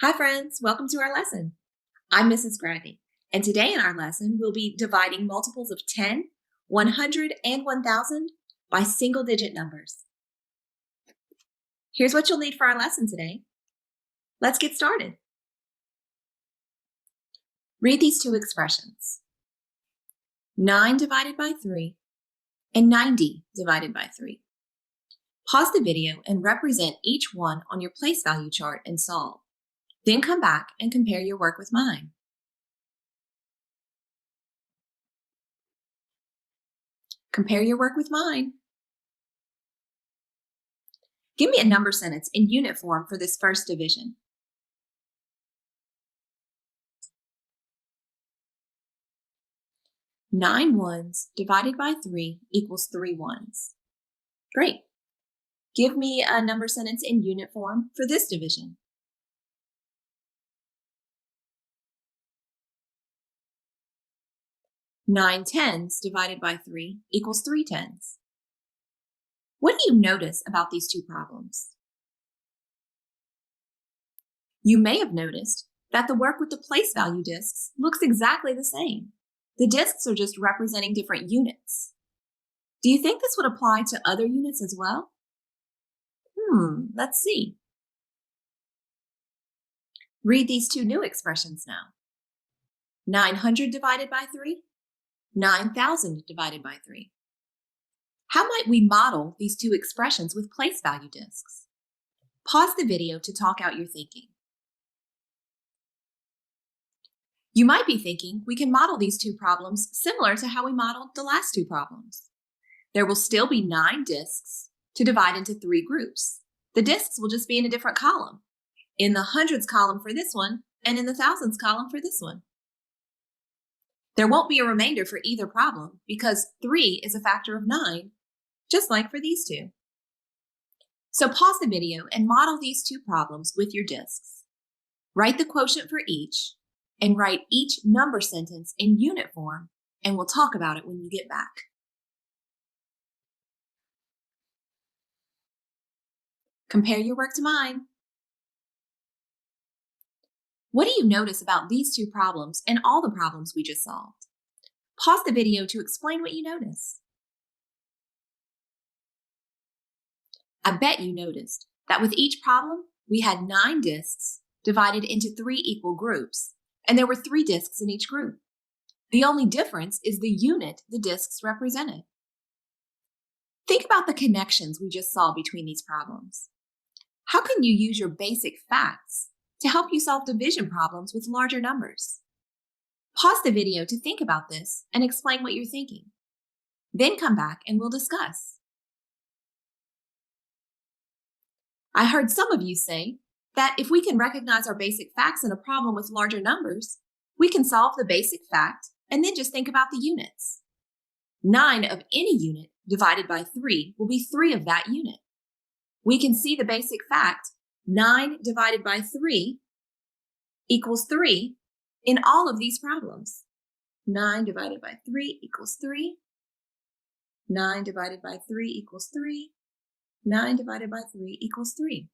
Hi friends, welcome to our lesson. I'm Mrs. Gradney, and today in our lesson we'll be dividing multiples of 10, 100, and 1000 by single-digit numbers. Here's what you'll need for our lesson today. Let's get started. Read these two expressions. 9 divided by 3 and 90 divided by 3. Pause the video and represent each one on your place value chart and solve. Then come back and compare your work with mine. Compare your work with mine. Give me a number sentence in unit form for this first division. 9 ones divided by 3 equals 3 ones. Great. Give me a number sentence in unit form for this division. 9 tens divided by 3 equals 3 tens. What do you notice about these two problems? You may have noticed that the work with the place value discs looks exactly the same. The discs are just representing different units. Do you think this would apply to other units as well? Let's see. Read these two new expressions now. 900 divided by 3, 9,000 divided by 3. How might we model these two expressions with place value discs? Pause the video to talk out your thinking. You might be thinking we can model these two problems similar to how we modeled the last two problems. There will still be 9 discs to divide into 3 groups. The discs will just be in a different column, in the hundreds column for this one and in the thousands column for this one. There won't be a remainder for either problem because 3 is a factor of 9, just like for these two. So pause the video and model these two problems with your discs. Write the quotient for each and write each number sentence in unit form, and we'll talk about it when you get back. Compare your work to mine. What do you notice about these two problems and all the problems we just solved? Pause the video to explain what you notice. I bet you noticed that with each problem, we had 9 discs divided into 3 equal groups, and there were 3 discs in each group. The only difference is the unit the discs represented. Think about the connections we just saw between these problems. How can you use your basic facts to help you solve division problems with larger numbers? Pause the video to think about this and explain what you're thinking. Then come back and we'll discuss. I heard some of you say that if we can recognize our basic facts in a problem with larger numbers, we can solve the basic fact and then just think about the units. 9 of any unit divided by 3 will be 3 of that unit. We can see the basic fact, 9 divided by 3 equals 3 in all of these problems. 9 divided by 3 equals 3. 9 divided by 3 equals 3. 9 divided by 3 equals 3.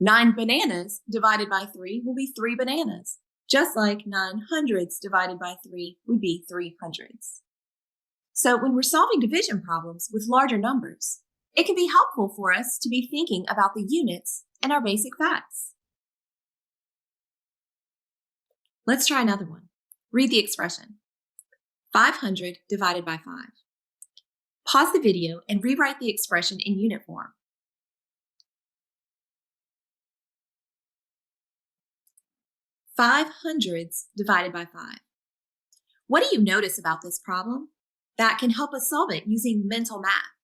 9 bananas divided by 3 will be 3 bananas, just like 9 hundreds divided by 3 would be 3 hundreds. So when we're solving division problems with larger numbers, it can be helpful for us to be thinking about the units and our basic facts. Let's try another one. Read the expression. 500 divided by 5. Pause the video and rewrite the expression in unit form. 5 hundreds divided by 5. What do you notice about this problem that can help us solve it using mental math?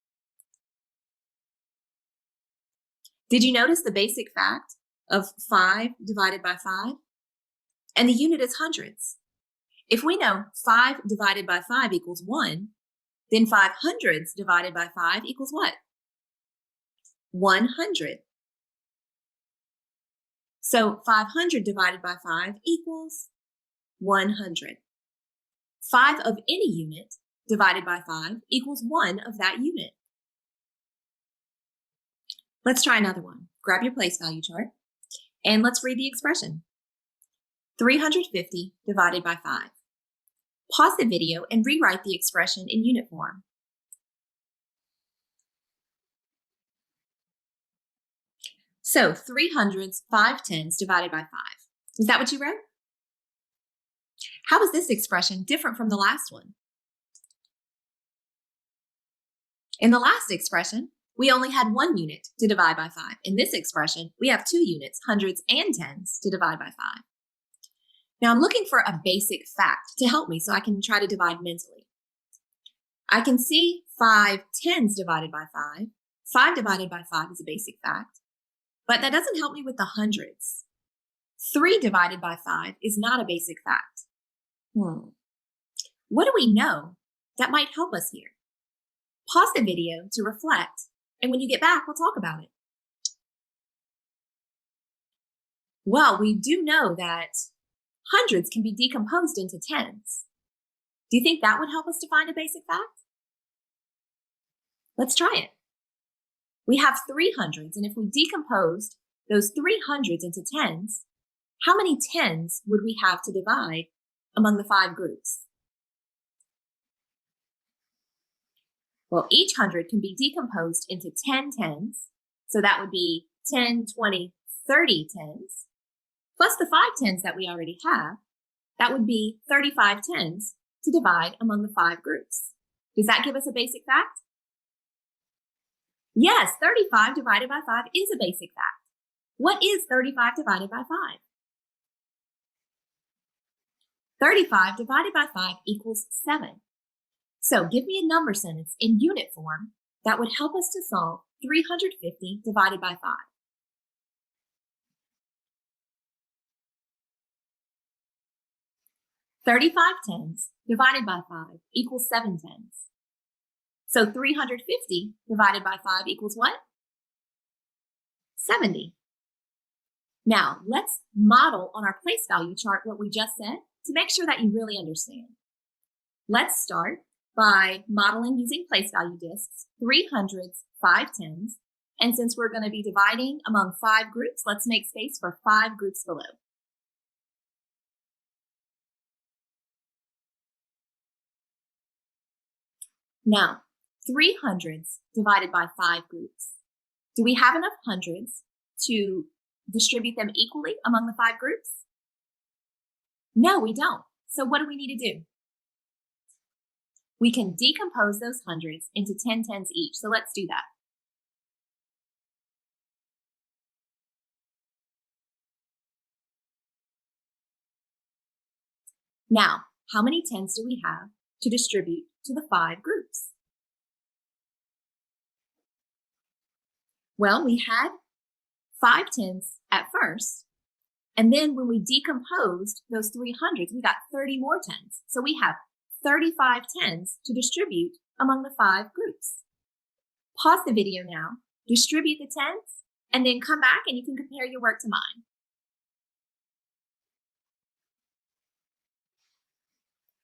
Did you notice the basic fact of 5 divided by 5? And the unit is hundreds. If we know 5 divided by 5 equals 1, then 5 hundreds divided by 5 equals what? 100. So 500 divided by 5 equals 100. 5 of any unit divided by 5 equals 1 of that unit. Let's try another one. Grab your place value chart And let's read the expression. 350 divided by 5. Pause the video and rewrite the expression in unit form. So 3 hundreds, 5 tens divided by 5. Is that what you wrote? How is this expression different from the last one? In the last expression, we only had 1 unit to divide by 5. In this expression, we have 2 units, hundreds and tens, to divide by 5. Now I'm looking for a basic fact to help me so I can try to divide mentally. I can see 5 tens divided by 5. 5 divided by 5 is a basic fact, but that doesn't help me with the hundreds. 3 divided by 5 is not a basic fact. What do we know that might help us here? Pause the video to reflect, and when you get back, we'll talk about it. Well, we do know that hundreds can be decomposed into tens. Do you think that would help us to find a basic fact? Let's try it. We have 3 hundreds, and if we decomposed those 3 hundreds into tens, how many tens would we have to divide among the 5 groups? Well, each hundred can be decomposed into 10 tens, so that would be 10, 20, 30 tens, plus the 5 tens that we already have. That would be 35 tens to divide among the 5 groups. Does that give us a basic fact? Yes, 35 divided by 5 is a basic fact. What is 35 divided by 5? 35 divided by 5 equals 7. So give me a number sentence in unit form that would help us to solve 350 divided by 5. 35 tens divided by 5 equals 7 tens. So 350 divided by 5 equals what? 70. Now, let's model on our place value chart what we just said to make sure that you really understand. Let's start by modeling using place value discs, 3 hundreds, 5 tens, and since we're going to be dividing among 5 groups, let's make space for 5 groups below. Now, 3 hundreds divided by 5 groups. Do we have enough hundreds to distribute them equally among the 5 groups? No, we don't. So what do we need to do? We can decompose those hundreds into 10 tens each. So let's do that. Now, how many tens do we have to distribute to the 5 groups? Well, we had 5 tens at first, and then when we decomposed those 300s, we got 30 more tens. So we have 35 tens to distribute among the 5 groups. Pause the video now, distribute the tens, and then come back and you can compare your work to mine.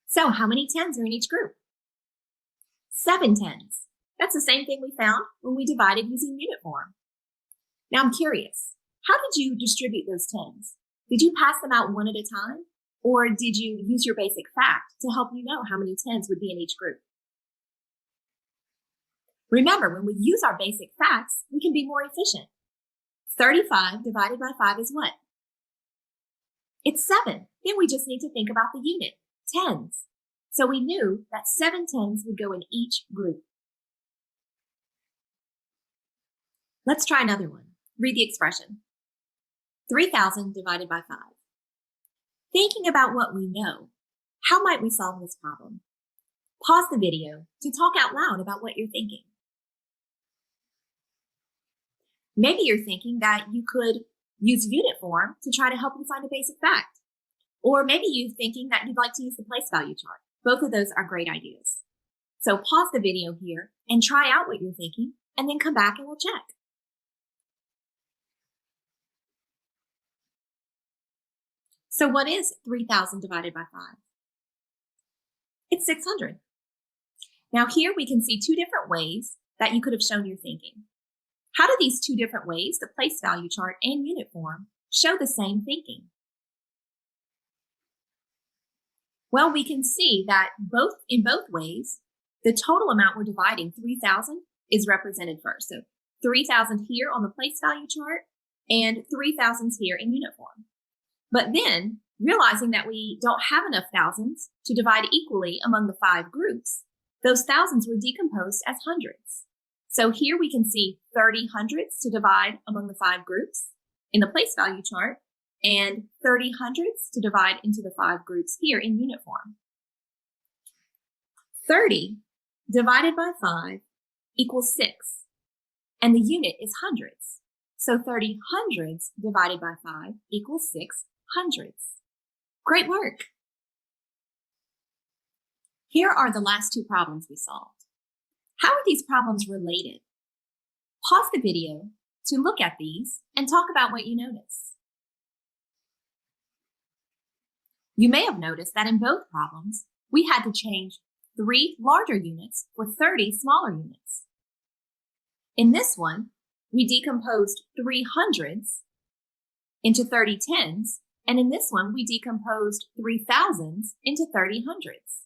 So how many tens are in each group? 7 tens. That's the same thing we found when we divided using unit form. Now I'm curious, how did you distribute those tens? Did you pass them out one at a time? Or did you use your basic fact to help you know how many tens would be in each group? Remember, when we use our basic facts, we can be more efficient. 35 divided by 5 is what? It's 7. Then we just need to think about the unit, tens. So we knew that 7 tens would go in each group. Let's try another one. Read the expression. 3,000 divided by 5. Thinking about what we know, how might we solve this problem? Pause the video to talk out loud about what you're thinking. Maybe you're thinking that you could use unit form to try to help you find a basic fact. Or maybe you're thinking that you'd like to use the place value chart. Both of those are great ideas. So pause the video here and try out what you're thinking, and then come back and we'll check. So what is 3,000 divided by 5? It's 600. Now here we can see 2 different ways that you could have shown your thinking. How do these 2 different ways, the place value chart and unit form, show the same thinking? Well, we can see that in both ways, the total amount we're dividing, 3,000, is represented first. So 3,000 here on the place value chart and 3,000s here in unit form. But then, realizing that we don't have enough thousands to divide equally among the 5 groups, those thousands were decomposed as hundreds. So here we can see 30 hundredths to divide among the 5 groups in the place value chart, and 30 hundredths to divide into the 5 groups here in unit form. 30 divided by 5 equals 6, and the unit is hundredths. So 30 hundredths divided by 5 equals 6 hundredths. Great work! Here are the last 2 problems we solved. How are these problems related? Pause the video to look at these and talk about what you notice. You may have noticed that in both problems, we had to change 3 larger units for 30 smaller units. In this one, we decomposed 3 hundredths into 30 tens, and in this one, we decomposed 3 thousands into 30 hundredths.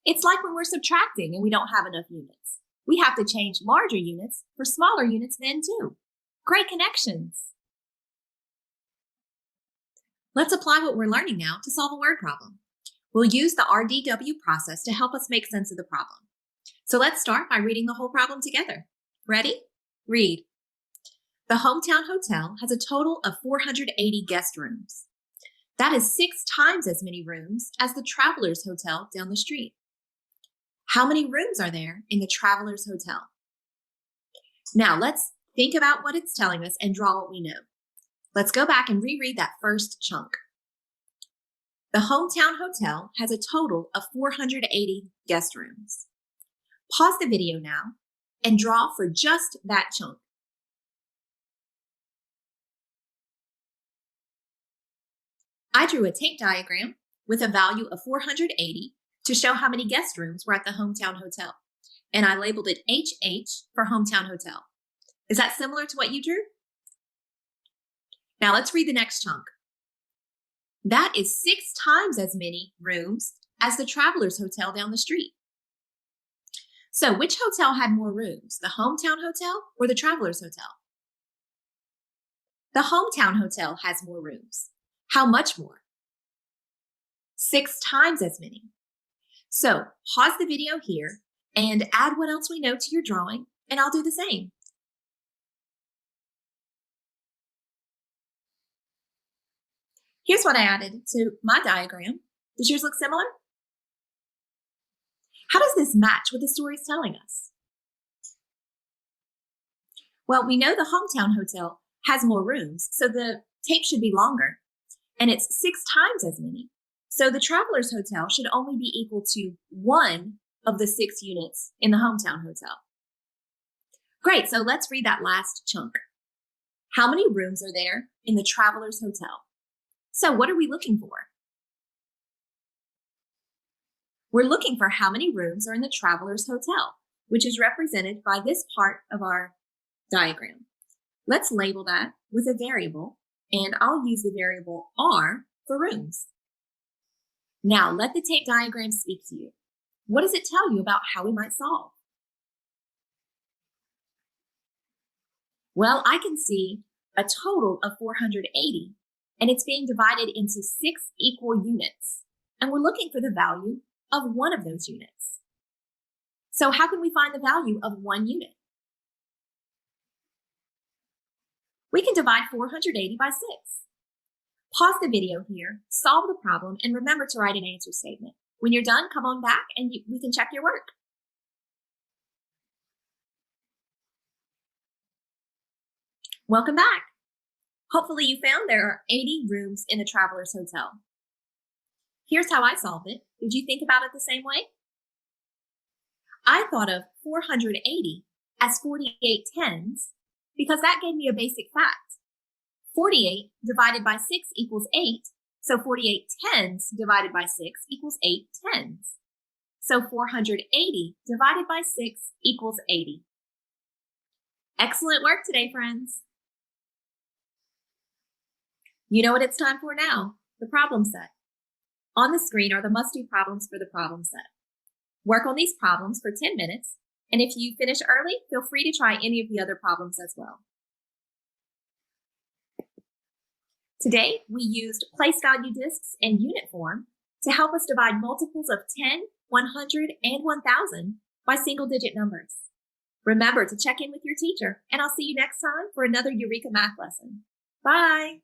It's like when we're subtracting and we don't have enough units. We have to change larger units for smaller units then too. Great connections. Let's apply what we're learning now to solve a word problem. We'll use the RDW process to help us make sense of the problem. So let's start by reading the whole problem together. Ready? Read. The Hometown Hotel has a total of 480 guest rooms. That is 6 times as many rooms as the Travelers Hotel down the street. How many rooms are there in the Travelers Hotel? Now let's think about what it's telling us and draw what we know. Let's go back and reread that first chunk. The Hometown Hotel has a total of 480 guest rooms. Pause the video now and draw for just that chunk. I drew a tape diagram with a value of 480 to show how many guest rooms were at the Hometown Hotel, and I labeled it HH for Hometown Hotel. Is that similar to what you drew? Now let's read the next chunk. That is 6 times as many rooms as the Travelers Hotel down the street. So which hotel had more rooms, the Hometown Hotel or the Travelers Hotel? The Hometown Hotel has more rooms. How much more? 6 times as many. So pause the video here and add what else we know to your drawing, and I'll do the same. Here's what I added to my diagram. Does yours look similar? How does this match what the story is telling us? Well, we know the Hometown Hotel has more rooms, so the tape should be longer, and it's 6 times as many. So the Travelers Hotel should only be equal to 1 of the 6 units in the Hometown Hotel. Great, so let's read that last chunk. How many rooms are there in the Travelers Hotel? So what are we looking for? We're looking for how many rooms are in the Travelers Hotel, which is represented by this part of our diagram. Let's label that with a variable, and I'll use the variable R for rooms. Now let the tape diagram speak to you. What does it tell you about how we might solve? Well, I can see a total of 480, and it's being divided into 6 equal units, and we're looking for the value of one of those units. So how can we find the value of 1 unit? We can divide 480 by 6. Pause the video here, solve the problem, and remember to write an answer statement. When you're done, come on back and we can check your work. Welcome back. Hopefully you found there are 80 rooms in the Travelers Hotel. Here's how I solved it. Did you think about it the same way? I thought of 480 as 48 tens because that gave me a basic fact. 48 divided by 6 equals 8, so 48 tens divided by 6 equals 8 tens. So 480 divided by 6 equals 80. Excellent work today, friends. You know what it's time for now? The problem set. On the screen are the must-do problems for the problem set. Work on these problems for 10 minutes, and if you finish early, feel free to try any of the other problems as well. Today, we used place value discs and unit form to help us divide multiples of 10, 100, and 1000 by single-digit numbers. Remember to check in with your teacher, and I'll see you next time for another Eureka Math lesson. Bye!